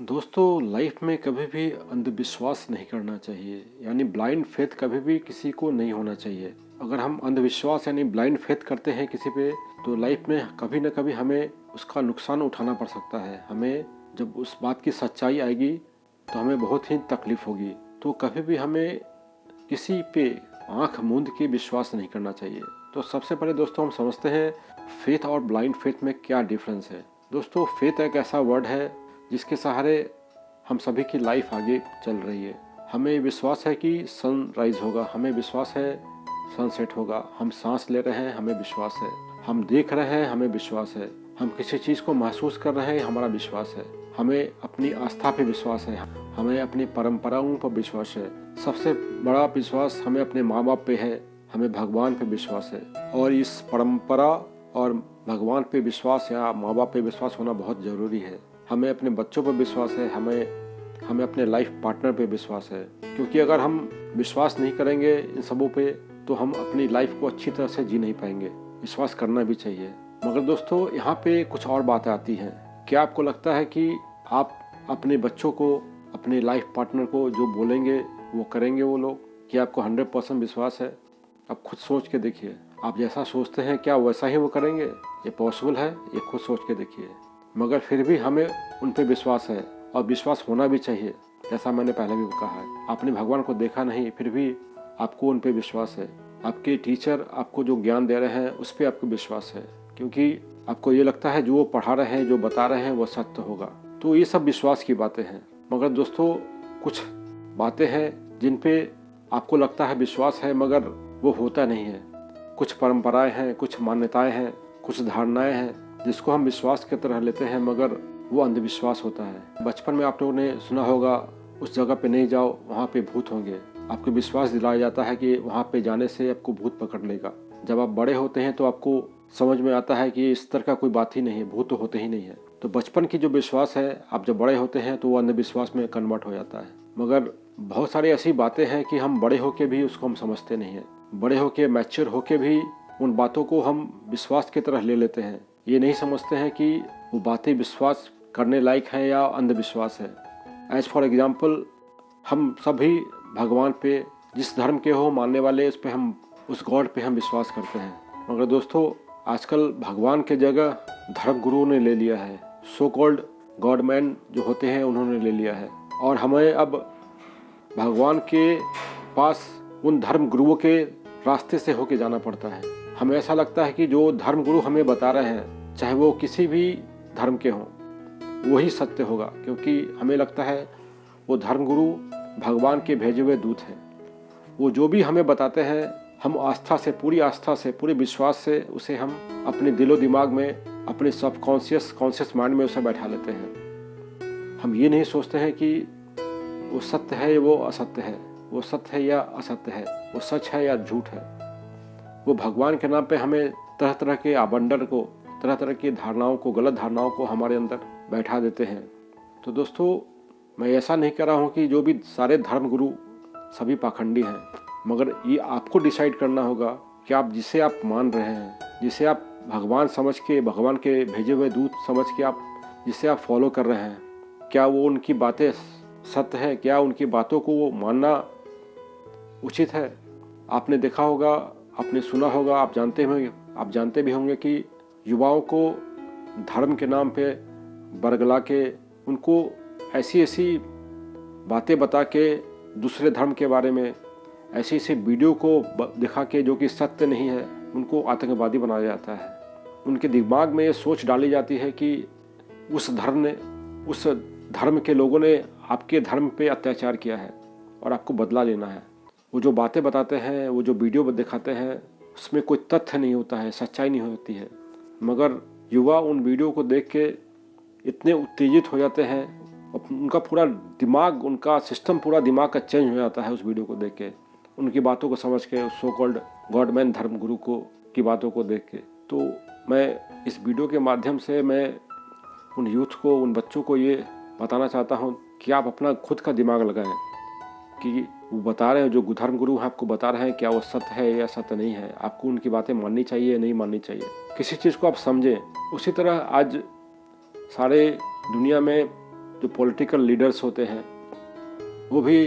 दोस्तों, लाइफ में कभी भी अंधविश्वास नहीं करना चाहिए। यानी ब्लाइंड फेथ कभी भी किसी को नहीं होना चाहिए। अगर हम अंधविश्वास यानी ब्लाइंड फेथ करते हैं किसी पे, तो लाइफ में कभी ना कभी हमें उसका नुकसान उठाना पड़ सकता है। हमें जब उस बात की सच्चाई आएगी तो हमें बहुत ही तकलीफ होगी। तो कभी भी हमें किसी पे आंख मूंद के विश्वास नहीं करना चाहिए। तो सबसे पहले दोस्तों, हम समझते हैं फेथ और ब्लाइंड फेथ में क्या डिफरेंस है। दोस्तों, फेथ एक ऐसा वर्ड है जिसके सहारे हम सभी की लाइफ आगे चल रही है। हमें विश्वास है कि सनराइज होगा, हमें विश्वास है सनसेट होगा। हम सांस ले रहे हैं, हमें विश्वास है। हम देख रहे हैं, हमें विश्वास है। हम किसी चीज़ को महसूस कर रहे हैं, हमारा विश्वास है। हमें अपनी आस्था पे विश्वास है, हमें अपनी परंपराओं पर विश्वास है। सबसे बड़ा विश्वास हमें अपने माँ बाप पे है, हमें भगवान पे विश्वास है। और इस परंपरा और भगवान पे विश्वास या माँ बाप पे विश्वास होना बहुत ज़रूरी है। हमें अपने बच्चों पर विश्वास है, हमें अपने लाइफ पार्टनर पे विश्वास है। क्योंकि अगर हम विश्वास नहीं करेंगे इन सबों पे, तो हम अपनी लाइफ को अच्छी तरह से जी नहीं पाएंगे। विश्वास करना भी चाहिए। मगर दोस्तों, यहाँ पे कुछ और बातें आती हैं। क्या आपको लगता है कि आप अपने बच्चों को, अपने लाइफ पार्टनर को जो बोलेंगे वो करेंगे वो लोग? क्या आपको 100% विश्वास है? आप खुद सोच के देखिए। आप जैसा सोचते हैं क्या वैसा ही वो करेंगे? ये पॉसिबल है? ये खुद सोच के देखिए। मगर फिर भी हमें उन पे विश्वास है और विश्वास होना भी चाहिए। जैसा मैंने पहले भी कहा है, आपने भगवान को देखा नहीं, फिर भी आपको उन पे विश्वास है। आपके टीचर आपको जो ज्ञान दे रहे हैं उस पर आपको विश्वास है, क्योंकि आपको ये लगता है जो वो पढ़ा रहे हैं, जो बता रहे हैं वो सत्य होगा। तो ये सब विश्वास की बातें हैं। मगर दोस्तों, कुछ बातें हैं जिन पे आपको लगता है विश्वास है मगर वो होता नहीं है। कुछ परंपराएं हैं, कुछ मान्यताएं हैं, कुछ धारणाएं हैं जिसको हम विश्वास की तरह लेते हैं, मगर वो अंधविश्वास होता है। बचपन में आप लोगों ने सुना होगा, उस जगह पे नहीं जाओ, वहाँ पे भूत होंगे। आपको विश्वास दिलाया जाता है कि वहाँ पे जाने से आपको भूत पकड़ लेगा। जब आप बड़े होते हैं तो आपको समझ में आता है कि इस तरह का कोई बात ही नहीं है, भूत तो होते ही नहीं है। तो बचपन की जो विश्वास है, आप जब बड़े होते हैं तो वो अंधविश्वास में कन्वर्ट हो जाता है। मगर बहुत सारी ऐसी बातें हैं कि हम बड़े होके भी उसको हम समझते नहीं हैं। बड़े होके, मैच्योर होके भी उन बातों को हम विश्वास की तरह ले लेते हैं। ये नहीं समझते हैं कि वो बातें विश्वास करने लायक हैं या अंधविश्वास है। एज फॉर एग्जाम्पल, हम सभी भगवान पे, जिस धर्म के हो मानने वाले, उस गॉड पे हम विश्वास करते हैं। मगर दोस्तों, आजकल भगवान के जगह धर्म गुरुओं ने ले लिया है। सो कॉल्ड गॉडमैन जो होते हैं उन्होंने ले लिया है। और हमें अब भगवान के पास उन धर्म गुरुओं के रास्ते से होके जाना पड़ता है। हमें ऐसा लगता है कि जो धर्म गुरु हमें बता रहे हैं, चाहे वो किसी भी धर्म के हों, वही सत्य होगा। क्योंकि हमें लगता है वो धर्म गुरु भगवान के भेजे हुए दूत हैं। वो जो भी हमें बताते हैं, हम आस्था से, पूरे विश्वास से उसे हम अपने दिलो दिमाग में, अपने सब कॉन्शियस माइंड में उसे बैठा लेते हैं। हम ये नहीं सोचते हैं कि वो सत्य है, वो असत्य है, वो सत्य है या असत्य है, वो सच है या झूठ है। वो भगवान के नाम पे हमें तरह तरह के आबंडर को, तरह तरह की धारणाओं को, गलत धारणाओं को हमारे अंदर बैठा देते हैं। तो दोस्तों, मैं ऐसा नहीं कह रहा हूँ कि जो भी सारे धर्म गुरु सभी पाखंडी हैं, मगर ये आपको डिसाइड करना होगा कि आप जिसे आप मान रहे हैं, जिसे आप भगवान समझ के, भगवान के भेजे हुए दूत समझ के आप जिसे आप फॉलो कर रहे हैं, क्या वो उनकी बातें सत्य है? क्या उनकी बातों को वो मानना उचित है? आपने देखा होगा, आपने सुना होगा, आप जानते भी होंगे कि युवाओं को धर्म के नाम पे बरगला के, उनको ऐसी बातें बता के, दूसरे धर्म के बारे में ऐसी वीडियो को दिखा के जो कि सत्य नहीं है, उनको आतंकवादी बनाया जाता है। उनके दिमाग में ये सोच डाली जाती है कि उस धर्म के लोगों ने आपके धर्म पे अत्याचार किया है और आपको बदला लेना है। वो जो बातें बताते हैं, वो जो वीडियो दिखाते हैं, उसमें कोई तथ्य नहीं होता है, सच्चाई नहीं होती है। मगर युवा उन वीडियो को देख के इतने उत्तेजित हो जाते हैं, उनका पूरा दिमाग, उनका सिस्टम, पूरा दिमाग का चेंज हो जाता है उस वीडियो को देख के, उनकी बातों को समझ के, उस सो कॉल्ड गॉडमैन धर्म गुरु की बातों को देख के। तो मैं इस वीडियो के माध्यम से मैं उन यूथ को, उन बच्चों को ये बताना चाहता हूँ कि आप अपना खुद का दिमाग लगाएं कि वो बता रहे हैं, जो धर्म गुरु हैं आपको बता रहे हैं, क्या वो सत्य है या सत्य नहीं है। आपको उनकी बातें माननी चाहिए या नहीं माननी चाहिए। किसी चीज़ को आप समझें। उसी तरह आज सारे दुनिया में जो पॉलिटिकल लीडर्स होते हैं वो भी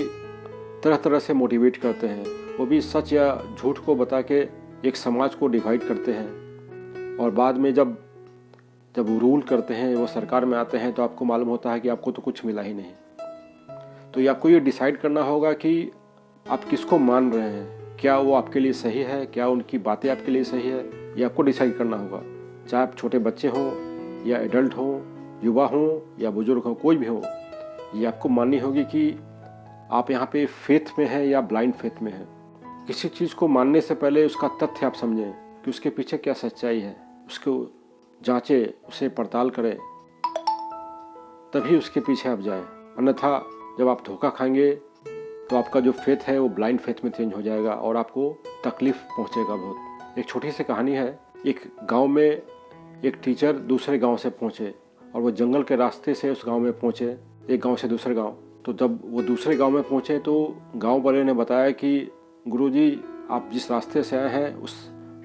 तरह तरह से मोटिवेट करते हैं, वो भी सच या झूठ को बता के एक समाज को डिवाइड करते हैं। और बाद में जब वो रूल करते हैं, वो सरकार में आते हैं, तो आपको मालूम होता है कि आपको तो कुछ मिला ही नहीं। तो ये आपको ये डिसाइड करना होगा कि आप किसको मान रहे हैं, क्या वो आपके लिए सही है, क्या उनकी बातें आपके लिए सही है, ये आपको डिसाइड करना होगा। चाहे आप छोटे बच्चे हों या एडल्ट हों, युवा हों या बुजुर्ग हों, कोई भी हो, ये आपको माननी होगी कि आप यहाँ पे फेथ में हैं या ब्लाइंड फेथ में हैं। किसी चीज़ को मानने से पहले उसका तथ्य आप समझें कि उसके पीछे क्या सच्चाई है, उसको जांचें, उसे पड़ताल करें, तभी उसके पीछे आप जाएं। अन्यथा जब आप धोखा खाएंगे तो आपका जो फेथ है वो ब्लाइंड फेथ में चेंज हो जाएगा और आपको तकलीफ पहुंचेगा बहुत। एक छोटी सी कहानी है। एक गांव में एक टीचर दूसरे गांव से पहुंचे और वो जंगल के रास्ते से उस गांव में पहुंचे, एक गांव से दूसरे गांव। तो जब वो दूसरे गांव में पहुंचे तो गांव वाले ने बताया कि गुरुजी, आप जिस रास्ते से आए हैं उस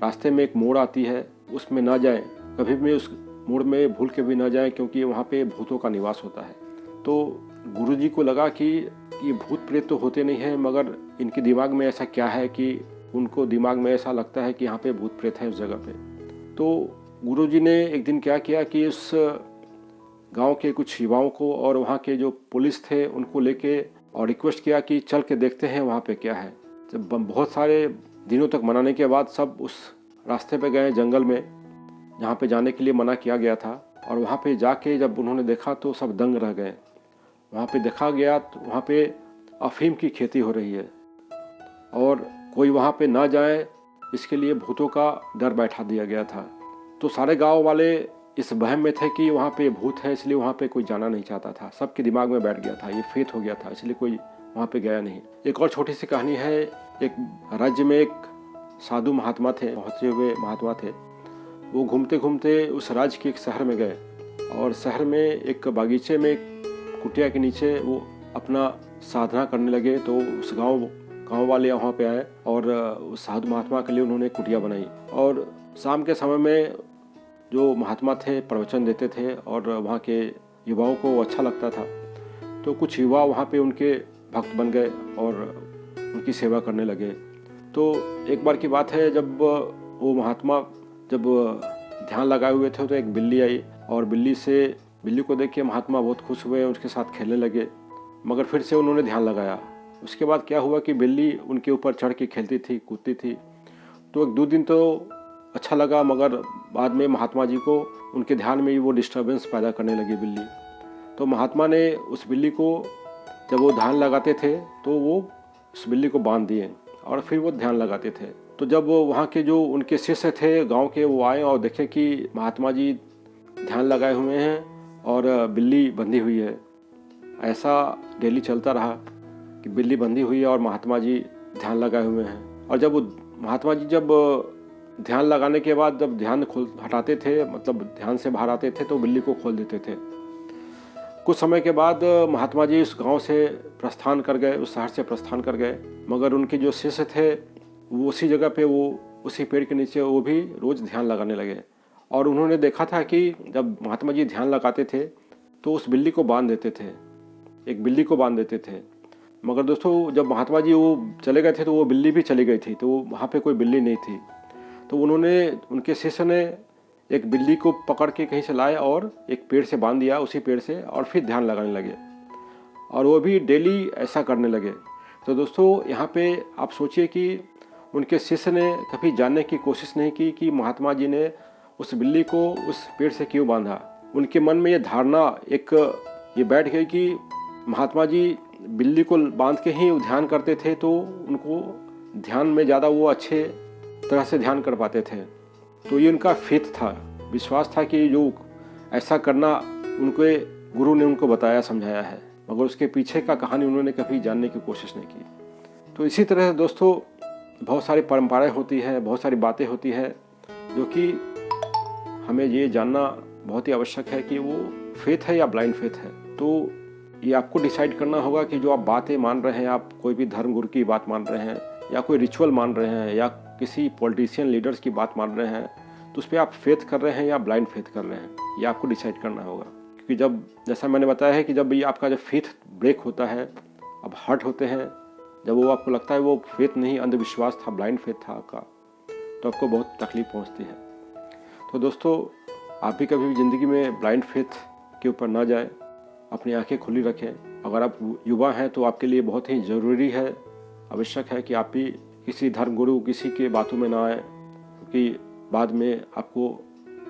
रास्ते में एक मोड़ आती है, उसमें ना जाएं, कभी भी उस मोड़ में भूल के भी ना जाएं, क्योंकि वहाँ पे भूतों का निवास होता है। तो गुरुजी को लगा कि ये भूत प्रेत तो होते नहीं हैं, मगर इनके दिमाग में ऐसा क्या है कि उनको दिमाग में ऐसा लगता है कि यहाँ पे भूत प्रेत है उस जगह पे। तो गुरुजी ने एक दिन क्या किया कि उस गांव के कुछ युवाओं को और वहाँ के जो पुलिस थे उनको लेके और रिक्वेस्ट किया कि चल के देखते हैं वहाँ पे क्या है। जब बहुत सारे दिनों तक मनाने के बाद सब उस रास्ते पे गए जंगल में, जहाँ पे जाने के लिए मना किया गया था, और वहाँ पे जाके जब उन्होंने देखा तो सब दंग रह गए। वहाँ पे देखा गया तो वहाँ पे अफीम की खेती हो रही है और कोई वहाँ पे ना जाए इसके लिए भूतों का डर बैठा दिया गया था। तो सारे गांव वाले इस वहम में थे कि वहाँ पे भूत है, इसलिए वहाँ पे कोई जाना नहीं चाहता था। सबके दिमाग में बैठ गया था, ये फेथ हो गया था, इसलिए कोई वहाँ पे गया नहीं। एक और छोटी सी कहानी है। एक राज्य में एक साधु महात्मा थे, पहुँचे हुए महात्मा थे। वो घूमते घूमते उस राज्य के एक शहर में गए और शहर में एक बागीचे में कुटिया के नीचे वो अपना साधना करने लगे। तो उस गांव वाले वहाँ पे आए और उस साधु महात्मा के लिए उन्होंने कुटिया बनाई। और शाम के समय में जो महात्मा थे प्रवचन देते थे और वहाँ के युवाओं को अच्छा लगता था, तो कुछ युवा वहाँ पे उनके भक्त बन गए और उनकी सेवा करने लगे। तो एक बार की बात है, जब वो महात्मा जब ध्यान लगाए हुए थे तो एक बिल्ली आई और बिल्ली को देख के महात्मा बहुत खुश हुए, उसके साथ खेलने लगे। मगर फिर से उन्होंने ध्यान लगाया। उसके बाद क्या हुआ कि बिल्ली उनके ऊपर चढ़ के खेलती थी, कूदती थी। तो 1-2 दिन तो अच्छा लगा, मगर बाद में महात्मा जी को उनके ध्यान में ही वो डिस्टर्बेंस पैदा करने लगी बिल्ली। तो महात्मा ने उस बिल्ली को, जब वो ध्यान लगाते थे तो वो उस बिल्ली को बांध दिए और फिर वो ध्यान लगाते थे। तो जब वहाँ के जो उनके शिष्य थे गांव के, वो आए और देखे कि महात्मा जी ध्यान लगाए हुए हैं और बिल्ली बंधी हुई है। ऐसा डेली चलता रहा कि बिल्ली बंधी हुई है और महात्मा जी ध्यान लगाए हुए हैं। और जब महात्मा जी जब ध्यान लगाने के बाद जब ध्यान हटाते थे, मतलब ध्यान से बाहर आते थे, तो बिल्ली को खोल देते थे। कुछ समय के बाद महात्मा जी उस गांव से प्रस्थान कर गए, उस शहर से प्रस्थान कर गए। मगर उनके जो शिष्य थे वो उसी जगह पे, वो उसी पेड़ के नीचे वो भी रोज़ ध्यान लगाने लगे। और उन्होंने देखा था कि जब महात्मा जी ध्यान लगाते थे तो उस बिल्ली को बांध देते थे, एक बिल्ली को बांध देते थे। मगर दोस्तों, जब महात्मा जी वो चले गए थे तो वो बिल्ली भी चली गई थी, तो वहाँ पे कोई बिल्ली नहीं थी। तो उनके शिष्य ने एक बिल्ली को पकड़ के कहीं से लाए और एक पेड़ से बांध दिया, उसी पेड़ से, और फिर ध्यान लगाने लगे और वो भी डेली ऐसा करने लगे। तो दोस्तों, यहाँ पे आप सोचिए कि उनके शिष्य ने कभी जानने की कोशिश नहीं की कि महात्मा जी ने उस बिल्ली को उस पेड़ से क्यों बांधा। उनके मन में ये धारणा ये बैठ गई कि महात्मा जी बिल्ली को बांध के ही ध्यान करते थे, तो उनको ध्यान में ज़्यादा वो अच्छे तरह से ध्यान कर पाते थे। तो ये उनका फेथ था, विश्वास था कि जो ऐसा करना उनके गुरु ने उनको बताया, समझाया है, मगर उसके पीछे का कहानी उन्होंने कभी जानने की कोशिश नहीं की। तो इसी तरह दोस्तों, बहुत सारी परंपराएं होती है, बहुत सारी बातें होती है, जो कि हमें ये जानना बहुत ही आवश्यक है कि वो फेथ है या ब्लाइंड फेथ है। तो ये आपको डिसाइड करना होगा कि जो आप बातें मान रहे हैं, आप कोई भी धर्म गुरु की बात मान रहे हैं या कोई रिचुअल मान रहे हैं या किसी पॉलिटिशियन लीडर्स की बात मान रहे हैं, तो उस पर आप फेथ कर रहे हैं या ब्लाइंड फेथ कर रहे हैं, ये आपको डिसाइड करना होगा। क्योंकि जब जैसा मैंने बताया है कि जब ये आपका जब फेथ ब्रेक होता है, अब हर्ट होते हैं, जब वो आपको लगता है वो फेथ नहीं अंधविश्वास था, ब्लाइंड फेथ था आपका, तो आपको बहुत तकलीफ पहुंचती है। तो दोस्तों आप भी कभी भी ज़िंदगी में ब्लाइंड फेथ के ऊपर ना जाए, अपनी आंखें खुली रखें। अगर आप युवा हैं तो आपके लिए बहुत ही ज़रूरी है, आवश्यक है कि आप भी किसी धर्मगुरु किसी के बातों में ना आए, क्योंकि बाद में आपको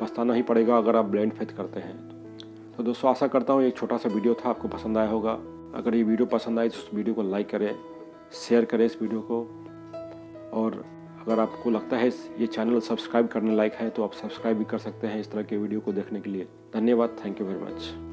पछताना ही पड़ेगा अगर आप ब्लाइंड फेथ करते हैं। तो दोस्तों आशा करता हूँ एक छोटा सा वीडियो था, आपको पसंद आया होगा। अगर ये वीडियो पसंद आए तो उस वीडियो को लाइक करें, शेयर करें इस वीडियो को, और अगर आपको लगता है ये चैनल सब्सक्राइब करने लायक है तो आप सब्सक्राइब भी कर सकते हैं इस तरह के वीडियो को देखने के लिए। धन्यवाद, थैंक यू वेरी मच।